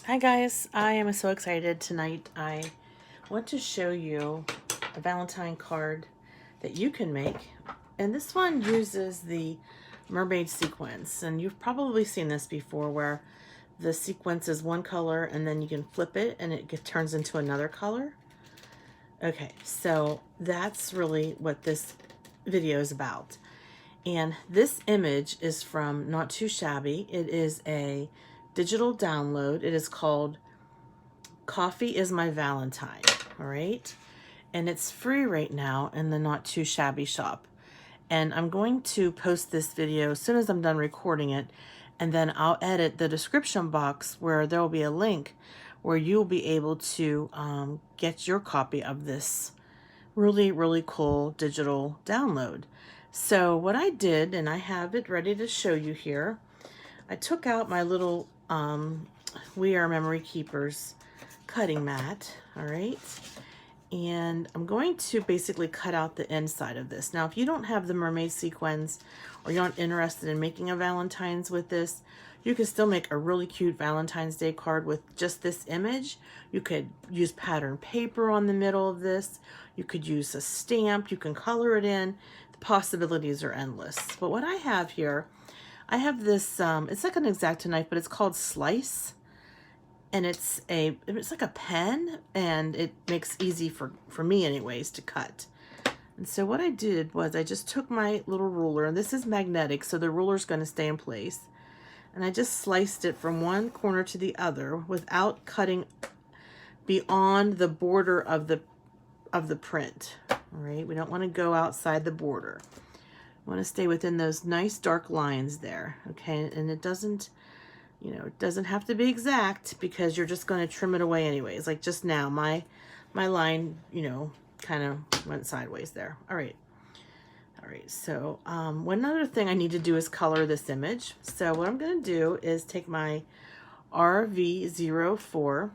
Hi guys, I am so excited tonight. I want to show you a Valentine card that you can make. And this one uses the Mermaid sequence. And you've probably seen this before where the sequence is one color and then you can flip it and it turns into another color. Okay, so that's really what this video is about. And this image is from Not Too Shabby. It is a digital download. It is called Coffee is My Valentine, all right? And it's free right now in the Not Too Shabby shop. And I'm going to post this video as soon as I'm done recording it, and then I'll edit the description box where there will be a link where you'll be able to get your copy of this really cool digital download. So what I did, and I have it ready to show you here, I took out my little We Are Memory Keepers cutting mat, all right? And I'm going to basically cut out the inside of this. Now, if you don't have the mermaid sequins or you're not interested in making a Valentine's with this, you can still make a really cute Valentine's Day card with just this image. You could use pattern paper on the middle of this. You could use a stamp. You can color it in. The possibilities are endless. But what I have here, I have this, it's like an X-Acto knife, but it's called Slice. And it's like a pen, and it makes easy for me anyways to cut. And so what I did was I just took my little ruler, and this is magnetic, so the ruler's going to stay in place. And I just sliced it from one corner to the other without cutting beyond the border of the print. All right, we don't want to go outside the border. We want to stay within those nice dark lines there. Okay, and it doesn't, you know, it doesn't have to be exact because you're just going to trim it away anyways. Like just now, my line, you know, kind of went sideways there. All right. So one other thing I need to do is color this image. So what I'm going to do is take my RV04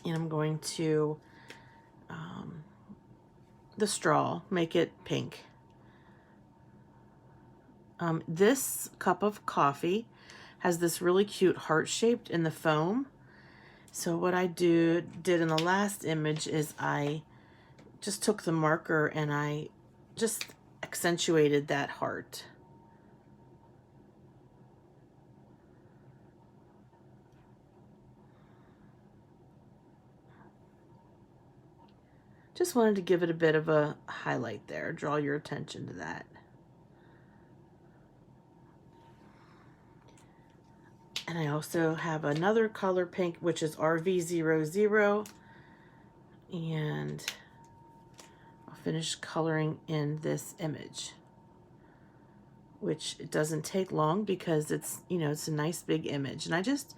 and I'm going to the straw, make it pink. This cup of coffee has this really cute heart shaped in the foam. So what I did in the last image is I just took the marker and I just accentuated that heart. Just wanted to give it a bit of a highlight there, draw your attention to that. And I also have another color pink, which is RV00. And I'll finish coloring in this image, which it doesn't take long because it's, you know, it's a nice big image. And I just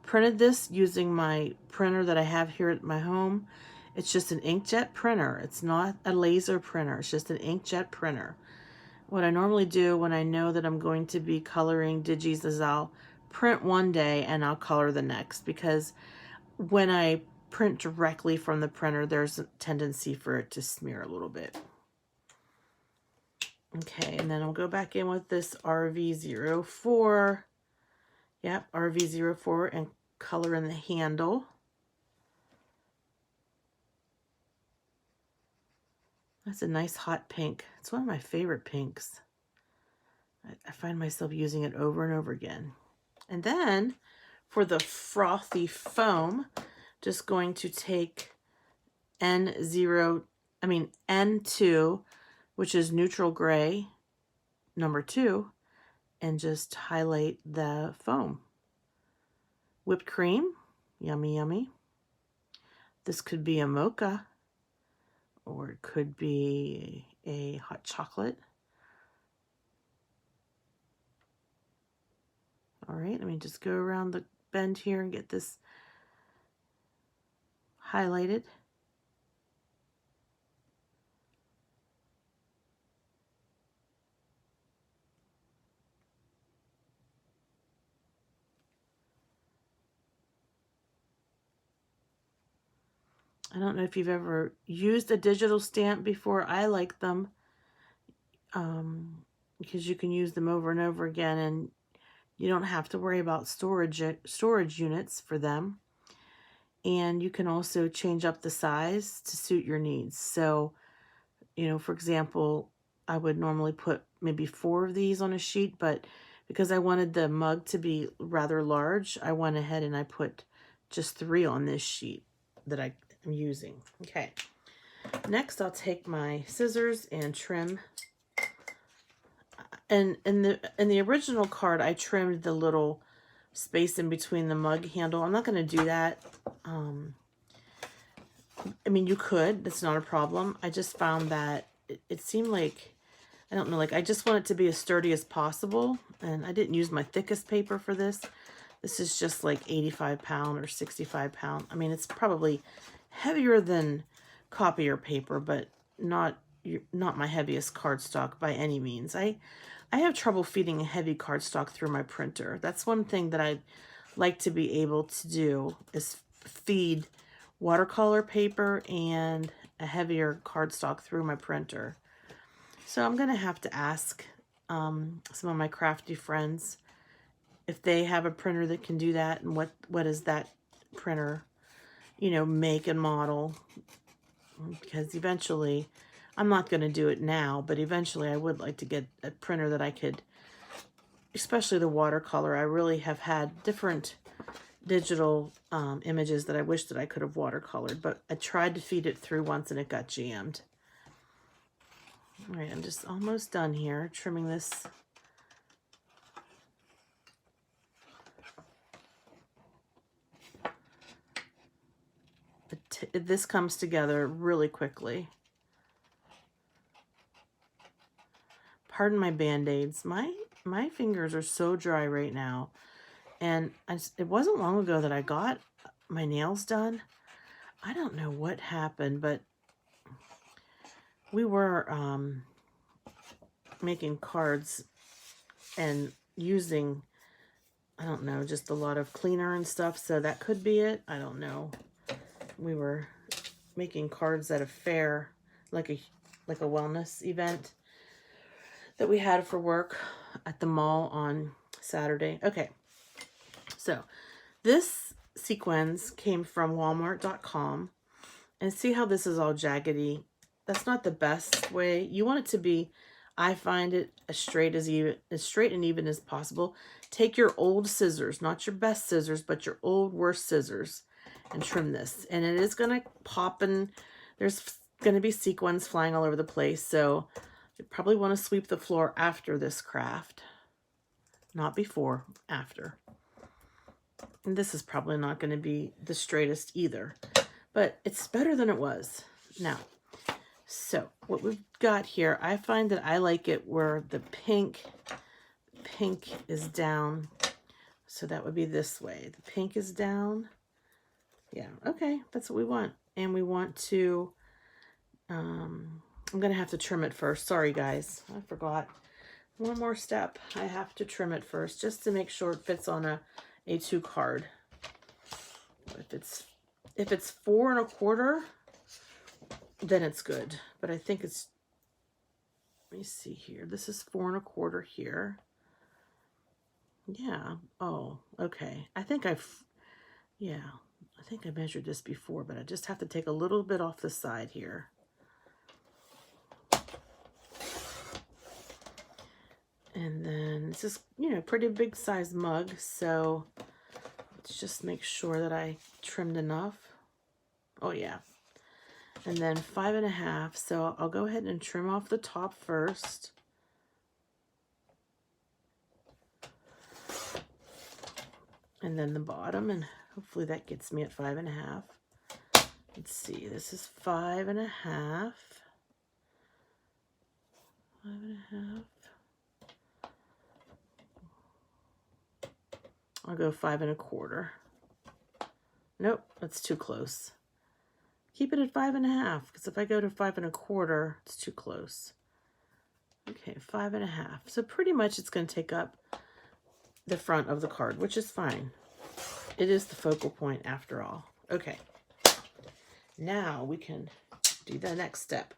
printed this using my printer that I have here at my home. It's just an inkjet printer. It's not a laser printer. It's just an inkjet printer. What I normally do when I know that I'm going to be coloring digis is I'll print one day and I'll color the next, because when I print directly from the printer, there's a tendency for it to smear a little bit. Okay, and then I'll go back in with this RV04. Yep, RV04, and color in the handle. That's a nice hot pink. It's one of my favorite pinks. I find myself using it over and over again. And then for the frothy foam, just going to take N2, which is neutral gray, number 2, and just highlight the foam. Whipped cream, yummy, yummy. This could be a mocha, or it could be a hot chocolate. All right, let me just go around the bend here and get this highlighted. I don't know if you've ever used a digital stamp before. I like them because you can use them over and over again, and You don't have to worry about storage units for them. And you can also change up the size to suit your needs. So, you know, for example, I would normally put maybe 4 of these on a sheet, but because I wanted the mug to be rather large, I went ahead and I put just 3 on this sheet that I am using. Okay. Next, I'll take my scissors and trim. And in the original card, I trimmed the little space in between the mug handle. I'm not going to do that. I mean, you could. That's not a problem. I just found that it seemed like, I don't know, like I just want it to be as sturdy as possible. And I didn't use my thickest paper for this. This is just like 85 pound or 65 pound. I mean, it's probably heavier than copier paper, but not my heaviest cardstock by any means. I have trouble feeding a heavy cardstock through my printer. That's one thing that I'd like to be able to do, is feed watercolor paper and a heavier cardstock through my printer. So I'm going to have to ask some of my crafty friends if they have a printer that can do that, and what is that printer, you know, make and model. Because eventually, I'm not going to do it now, but eventually I would like to get a printer that I could, especially the watercolor. I really have had different digital images that I wish that I could have watercolored, but I tried to feed it through once and it got jammed. All right, I'm just almost done here, trimming this. This comes together really quickly. Pardon my band-aids. My fingers are so dry right now. And it wasn't long ago that I got my nails done. I don't know what happened, but we were making cards and using, I don't know, just a lot of cleaner and stuff. So that could be it. I don't know. We were making cards at a fair, like a wellness event that we had for work at the mall on Saturday. Okay. So this sequins came from Walmart.com, and see how this is all jaggedy. That's not the best way. You want it to be, I find it as straight and even as possible. Take your old scissors, not your best scissors, but your old worst scissors, and trim this. And it is going to pop, and there's going to be sequins flying all over the place. So you probably want to sweep the floor after this craft. Not before, after. And this is probably not going to be the straightest either, but it's better than it was. Now, so what we've got here, I find that I like it where the pink is down. So that would be this way. The pink is down. Yeah, okay, that's what we want. And we want to, I'm going to have to trim it first. Sorry, guys, I forgot. One more step. I have to trim it first just to make sure it fits on a A2 card. If it's 4 1/4, then it's good. But I think it's, let me see here. This is 4 1/4 here. Yeah. Oh, okay. I think I measured this before, but I just have to take a little bit off the side here. And then this is, you know, pretty big size mug, so let's just make sure that I trimmed enough. Oh yeah. And then 5 1/2, so I'll go ahead and trim off the top first. And then the bottom, and hopefully that gets me at 5 1/2. Let's see, this is 5 1/2. 5 1/2. I'll go 5 1/4. Nope, that's too close. Keep it at 5 1/2, because if I go to 5 1/4, it's too close. Okay, 5 1/2. So pretty much it's going to take up the front of the card, which is fine. It is the focal point after all. Okay, now we can do the next step.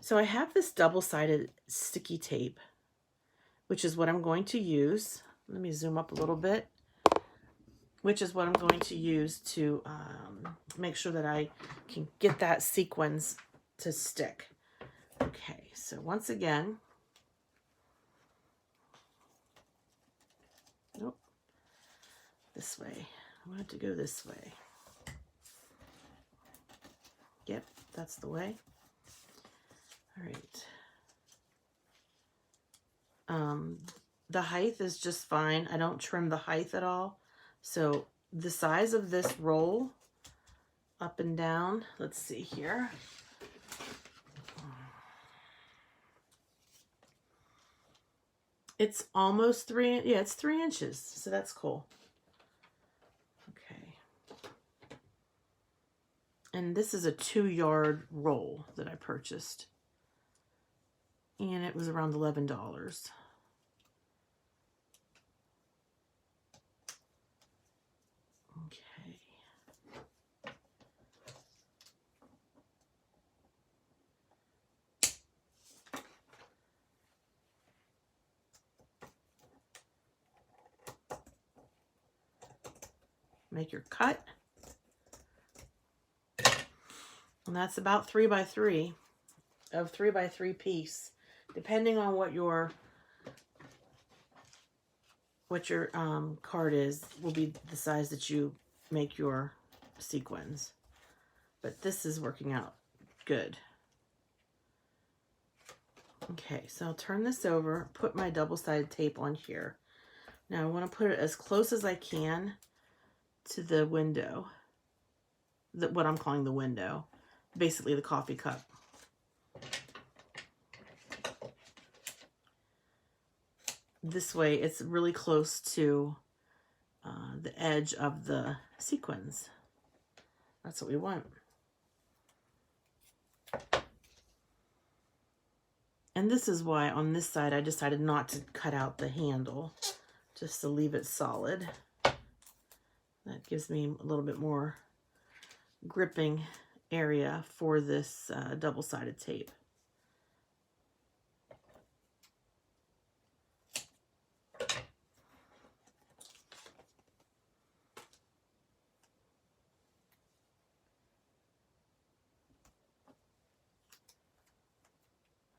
So I have this double-sided sticky tape, which is what I'm going to use. Let me zoom up a little bit, which is what I'm going to use to make sure that I can get that sequins to stick. Okay, so once again, nope, this way. I want it to go this way. Yep, that's the way. All right. The height is just fine. I don't trim the height at all. So the size of this roll up and down, let's see here. It's almost 3, yeah, it's 3 inches. So that's cool. Okay. And this is a 2-yard roll that I purchased. And it was around $11. Okay. Make your cut. And that's about 3 by 3 of 3 by 3 piece, depending on what your card is, will be the size that you make your sequins. But this is working out good. Okay, so I'll turn this over, put my double-sided tape on here. Now I want to put it as close as I can to the window, what I'm calling the window, basically the coffee cup. This way it's really close to the edge of the sequins. That's what we want. And this is why on this side I decided not to cut out the handle, just to leave it solid. That gives me a little bit more gripping area for this double-sided tape.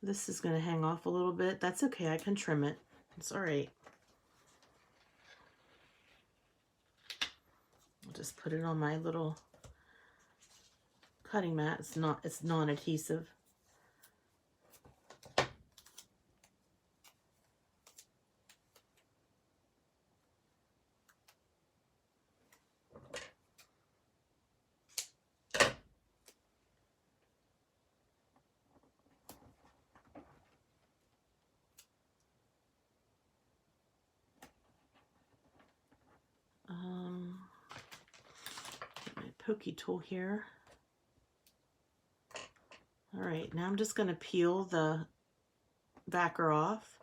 This is going to hang off a little bit. That's okay. I can trim it. It's all right. I'll just put it on my little cutting mat. It's non-adhesive. Get my pokey tool here. All right, now I'm just going to peel the backer off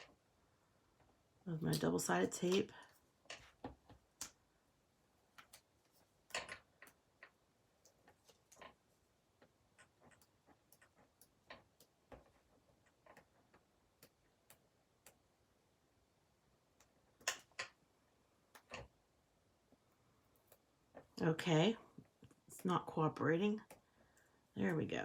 of my double-sided tape. Okay, it's not cooperating. There we go.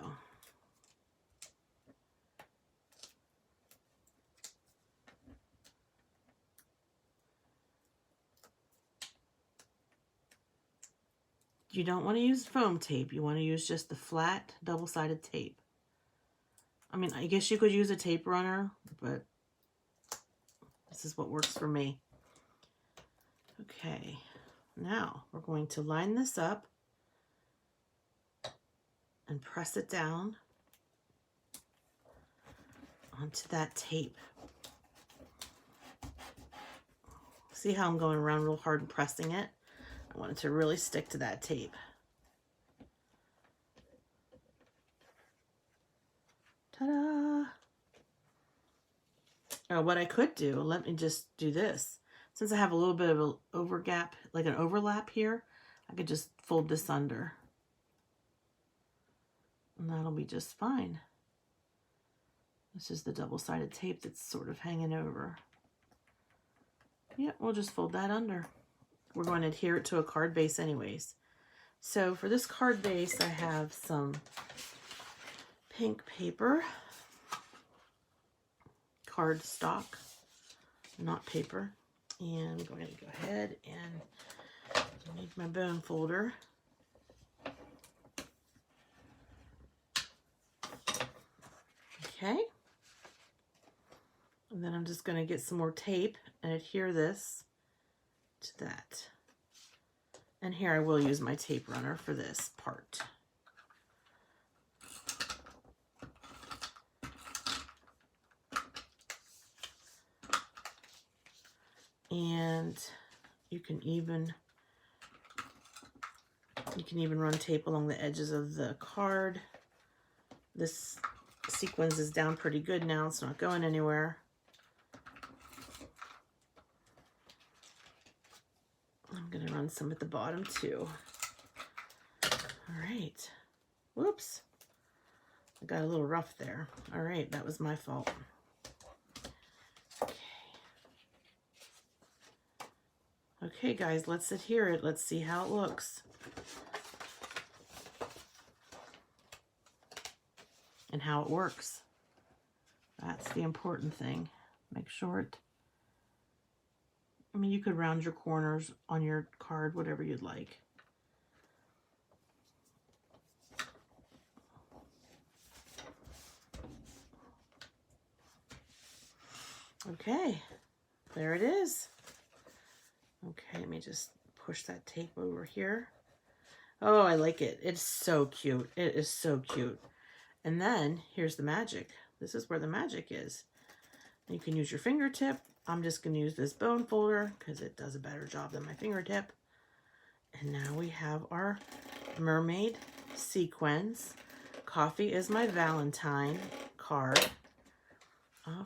You don't want to use foam tape. You want to use just the flat double-sided tape. I mean, I guess you could use a tape runner, but this is what works for me. Okay, now we're going to line this up and press it down onto that tape. See how I'm going around real hard and pressing it? I want it to really stick to that tape. Ta-da! Oh, what I could do, let me just do this. Since I have a little bit of an overgap, like an overlap here, I could just fold this under. And that'll be just fine. This is the double-sided tape that's sort of hanging over. Yeah, we'll just fold that under. We're going to adhere it to a card base anyways. So for this card base, I have some pink paper, card stock, not paper. And I'm going to go ahead and make my bone folder. Okay. And then I'm just going to get some more tape and adhere this to that. And here I will use my tape runner for this part. And you can even run tape along the edges of the card. This sequins is down pretty good now. It's not going anywhere. I'm going to run some at the bottom too. All right. Whoops. I got a little rough there. All right, that was my fault. Okay, guys, let's adhere it. Let's see how it looks. And how it works. That's the important thing. Make sure it, I mean, you could round your corners on your card, whatever you'd like. Okay, there it is. Okay, let me just push that tape over here. Oh, I like it. It's so cute. It is so cute. And then here's the magic. This is where the magic is. You can use your fingertip. I'm just going to use this bone folder because it does a better job than my fingertip. And now we have our Mermaid Sequins. Coffee is my Valentine card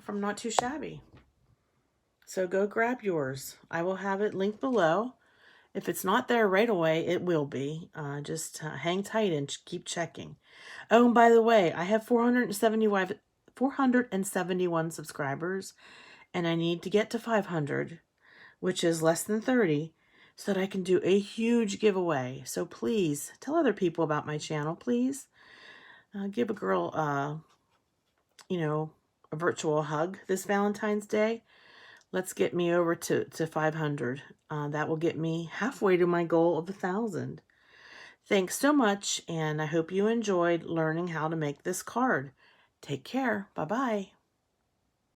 from Not Too Shabby. So go grab yours. I will have it linked below. If it's not there right away, it will be. Just hang tight and keep checking. Oh, and by the way, I have 471 subscribers, and I need to get to 500, which is less than 30, so that I can do a huge giveaway. So please, tell other people about my channel, please. Give a girl, you know, a virtual hug this Valentine's Day. Let's get me over to 500. That will get me halfway to my goal of 1,000. Thanks so much, and I hope you enjoyed learning how to make this card. Take care. Bye-bye.